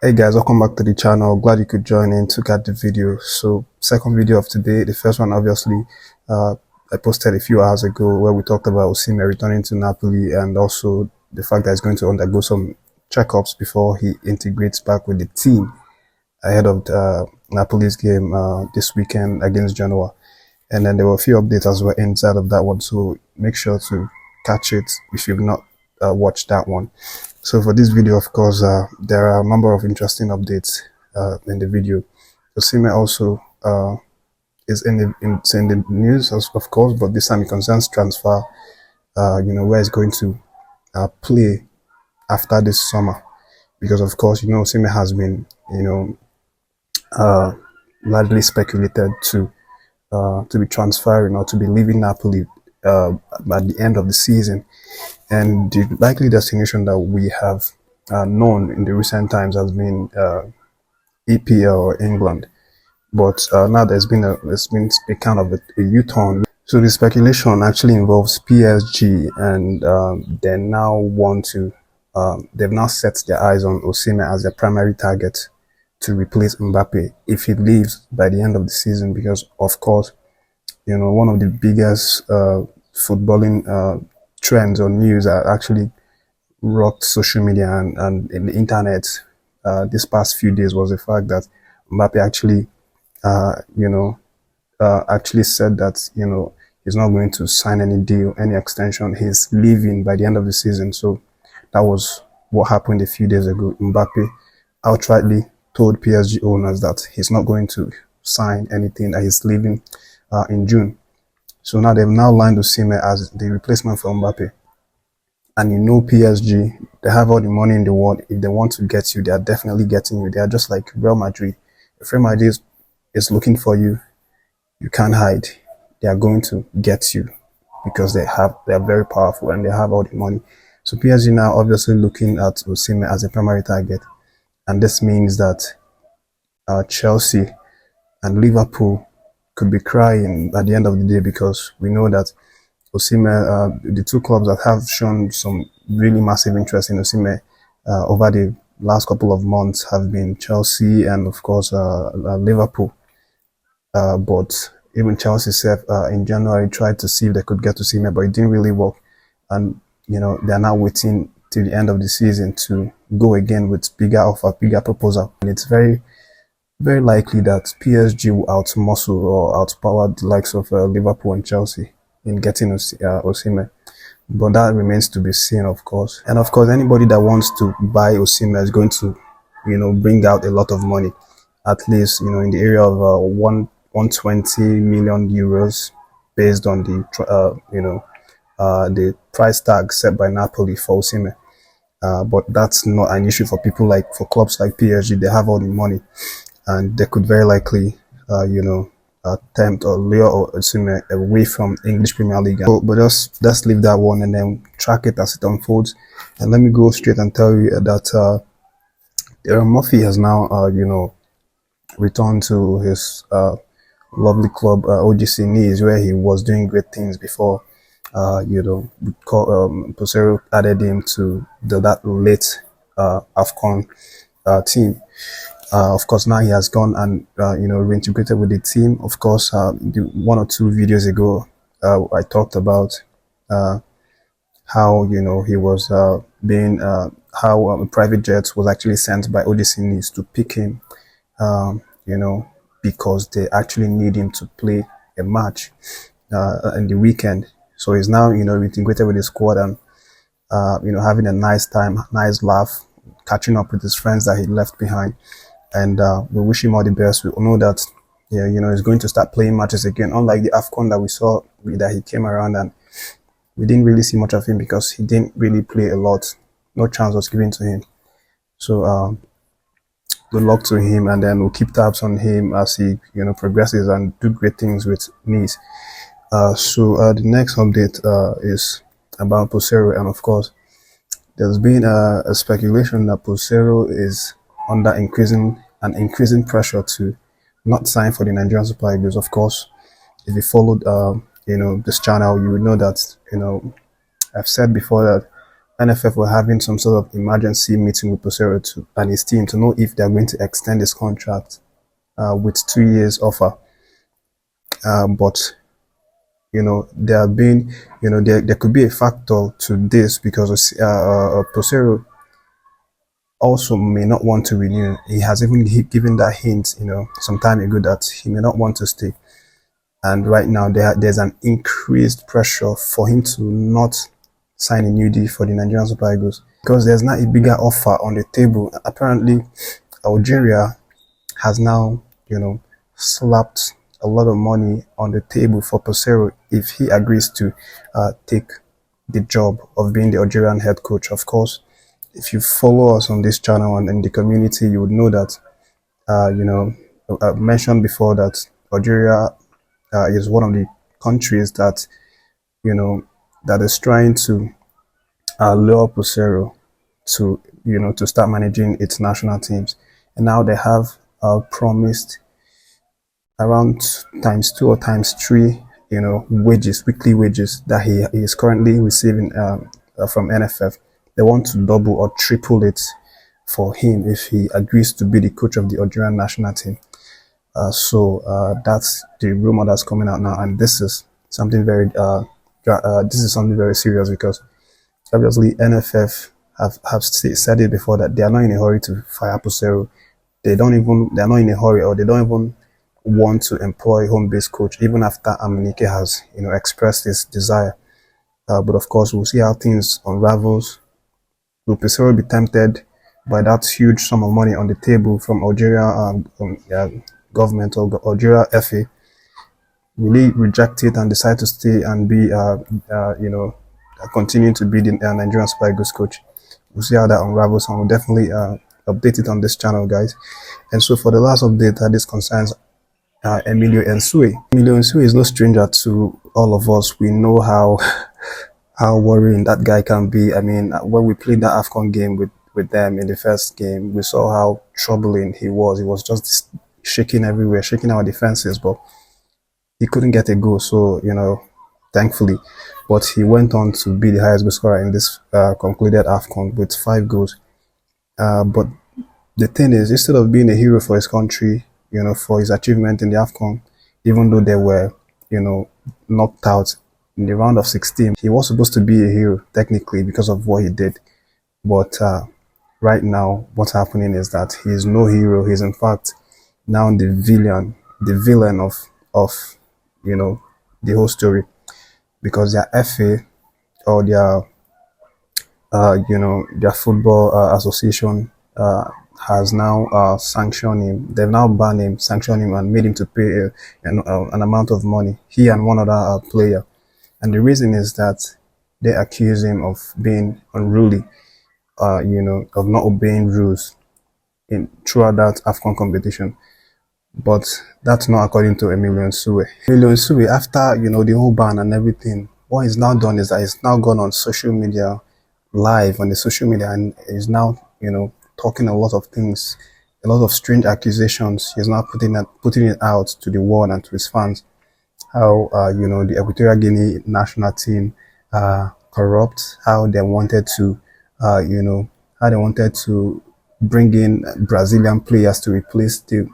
Hey guys, welcome back to the channel. Glad you could join in to get the video. So second video of today. The first one obviously I posted a few hours ago where we talked about Osimhen returning to Napoli and also the fact that he's going to undergo some checkups before he integrates back with the team ahead of Napoli's game this weekend against Genoa. And then there were a few updates as well inside of that one, so make sure to catch it if you've not watched that one. So for this video, of course, there are a number of interesting updates in the video. Osimhen also is in the news, of course, but this time it concerns transfer, where he's going to play after this summer. Because, of course, Osimhen has been, largely speculated to be transferring or to be leaving Napoli at the end of the season. And the likely destination that we have known in the recent times has been EPL or England. But now there's been a kind of a U-turn. So the speculation actually involves PSG, and they now want to, they've now set their eyes on Osimhen as their primary target to replace Mbappe if he leaves by the end of the season, because of course, one of the biggest footballing trends or news that actually rocked social media and in the internet this past few days was the fact that Mbappe actually, actually said that, he's not going to sign any deal, any extension. He's leaving by the end of the season. So that was what happened a few days ago. Mbappe outrightly told PSG owners that he's not going to sign anything, that he's leaving in June. So now they've now lined Osimhen as the replacement for Mbappe. And PSG, they have all the money in the world. If they want to get you, they are definitely getting you. They are just like Real Madrid. If Real Madrid is looking for you, you can't hide. They are going to get you because they are very powerful and they have all the money. So PSG now obviously looking at Osimhen as a primary target. And this means that Chelsea and Liverpool could be crying at the end of the day, because we know that Osimhen, the two clubs that have shown some really massive interest in Osimhen over the last couple of months have been Chelsea and of course Liverpool. But even Chelsea in January tried to see if they could get Osimhen, but it didn't really work. And they're now waiting till the end of the season to go again with bigger offer, bigger proposal. And it's very, very likely that PSG will outmuscle or outpower the likes of Liverpool and Chelsea in getting Osimhen. But that remains to be seen, of course. And of course, anybody that wants to buy Osimhen is going to, bring out a lot of money, at least, in the area of 120 million euros, based on the, the price tag set by Napoli for Osimhen. But that's not an issue for clubs like PSG. They have all the money, and they could very likely, tempt or lure Osimhen away from English Premier League. But just let's leave that one and then track it as it unfolds. And let me go straight and tell you that Moffi has now, returned to his lovely club, E.Guinea, where he was doing great things before. Peseiro added him to that late AFCON team. Of course, now he has gone and reintegrated with the team. Of course, one or two videos ago, I talked about how he was being how a private jet was actually sent by E.Guinea to pick him, because they actually need him to play a match in the weekend. So he's now reintegrated with the squad and having a nice time, nice laugh, catching up with his friends that he left behind. And we wish him all the best. We know that, he's going to start playing matches again. Unlike the AFCON that we saw, that he came around and we didn't really see much of him because he didn't really play a lot. No chance was given to him. So good luck to him, and then we'll keep tabs on him as he progresses and do great things with Nice. So the next update is about Peseiro, and of course, there's been a speculation that Peseiro is under increasing pressure to not sign for the Nigerian Super League. Because of course, if you followed this channel, you would know that I've said before that NFF were having some sort of emergency meeting with Peseiro and his team to know if they're going to extend his contract with 2 years offer. But there have been, there could be a factor to this because Peseiro also may not want to renew. He has even given that hint, some time ago that he may not want to stay. And right now, there's an increased pressure for him to not sign a new deal for the Nigerian Super Eagles because there's not a bigger offer on the table. Apparently, Algeria has now, slapped a lot of money on the table for Peseiro if he agrees to take the job of being the Algerian head coach. Of course, if you follow us on this channel and in the community, you would know that, I mentioned before that Algeria is one of the countries that, that is trying to lure Peseiro to, to start managing its national teams. And now they have promised around times 2 or times 3, weekly wages that he is currently receiving from NFF. They want to double or triple it for him if he agrees to be the coach of the Algerian national team. So that's the rumor that's coming out now, and this is something very serious because obviously NFF have said it before that they are not in a hurry to fire Peseiro. They're not in a hurry, or they don't even want to employ home-based coach even after Amunike has expressed his desire. But of course, we'll see how things unravels. Will Peseiro be tempted by that huge sum of money on the table from Algeria government or Algeria FA? Will he reject it and decide to stay and be continue to be the Nigerian Super Eagles coach? We'll see how that unravels, and we'll definitely update it on this channel, guys. And so for the last update, this concerns Emilio Nsue. Emilio Nsue is no stranger to all of us. We know how worrying that guy can be. I mean, when we played that AFCON game with them in the first game, we saw how troubling he was. He was just shaking everywhere, shaking our defenses, but he couldn't get a goal. So, thankfully, but he went on to be the highest goal scorer in this concluded AFCON with 5 goals. But the thing is, instead of being a hero for his country, for his achievement in the AFCON, even though they were, knocked out in the round of 16, he was supposed to be a hero technically because of what he did. But right now, what's happening is that he is no hero. He's in fact now the villain of the whole story, because their FA or their football association has now sanctioned him. They've now banned him, sanctioned him, and made him to pay an amount of money, he and one other player. And the reason is that they accuse him of being unruly, of not obeying rules throughout that AFCON competition. But that's not according to Emilio Nsue. Emilio Nsue, after the whole ban and everything, what he's now done is that he's now gone on social media, live on the social media, and is now talking a lot of things, a lot of strange accusations. He's now putting it out to the world and to his fans. How the Equatorial Guinea national team corrupt, how they wanted to bring in Brazilian players to replace the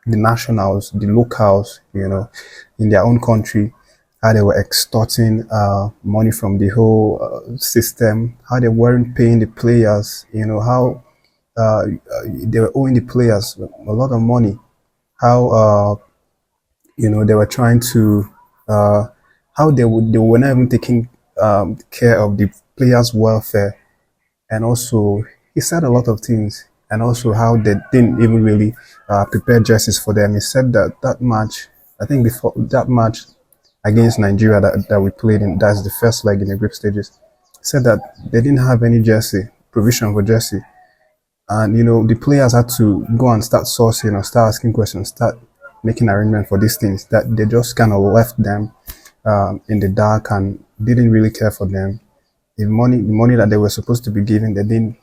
nationals, the locals, in their own country, how they were extorting money from the whole system, how they weren't paying the players, how they were owing the players a lot of money, how they were trying to how they were not even taking care of the players' welfare. And also he said a lot of things, and also how they didn't even really prepare jerseys for them. He said that match, I think before that match against Nigeria that we played in, that's the first leg in the group stages, he said that they didn't have any provision for jersey. And the players had to go and start sourcing or start asking questions, start making arrangements for these things, that they just kind of left them in the dark and didn't really care for them. The money that they were supposed to be giving, they didn't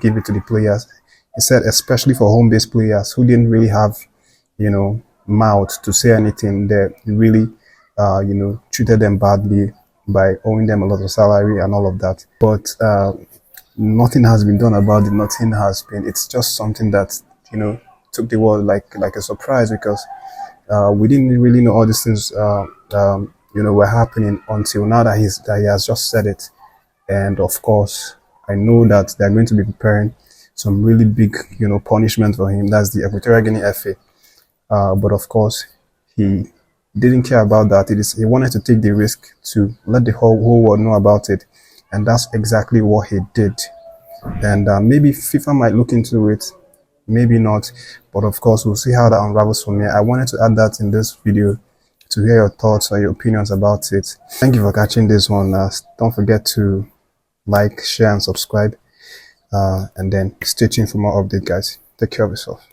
give it to the players. He said, especially for home-based players who didn't really have, mouth to say anything, they really, treated them badly. by owing them a lot of salary and all of that. But nothing has been done about it. Nothing has been. It's just something that took the world like a surprise, because we didn't really know all these things were happening until now that he has just said it. And of course, I know that they're going to be preparing some really big punishment for him. That's the Equatorial Guinea FA. But of course, he didn't care about that. He wanted to take the risk to let the whole world know about it, and that's exactly what he did. And maybe FIFA might look into it, maybe not, but of course we'll see how that unravels from here. I wanted to add that in this video to hear your thoughts or your opinions about it. Thank you for catching this one. Don't forget to like, share, and subscribe, and then stay tuned for more updates, guys. Take care of yourself.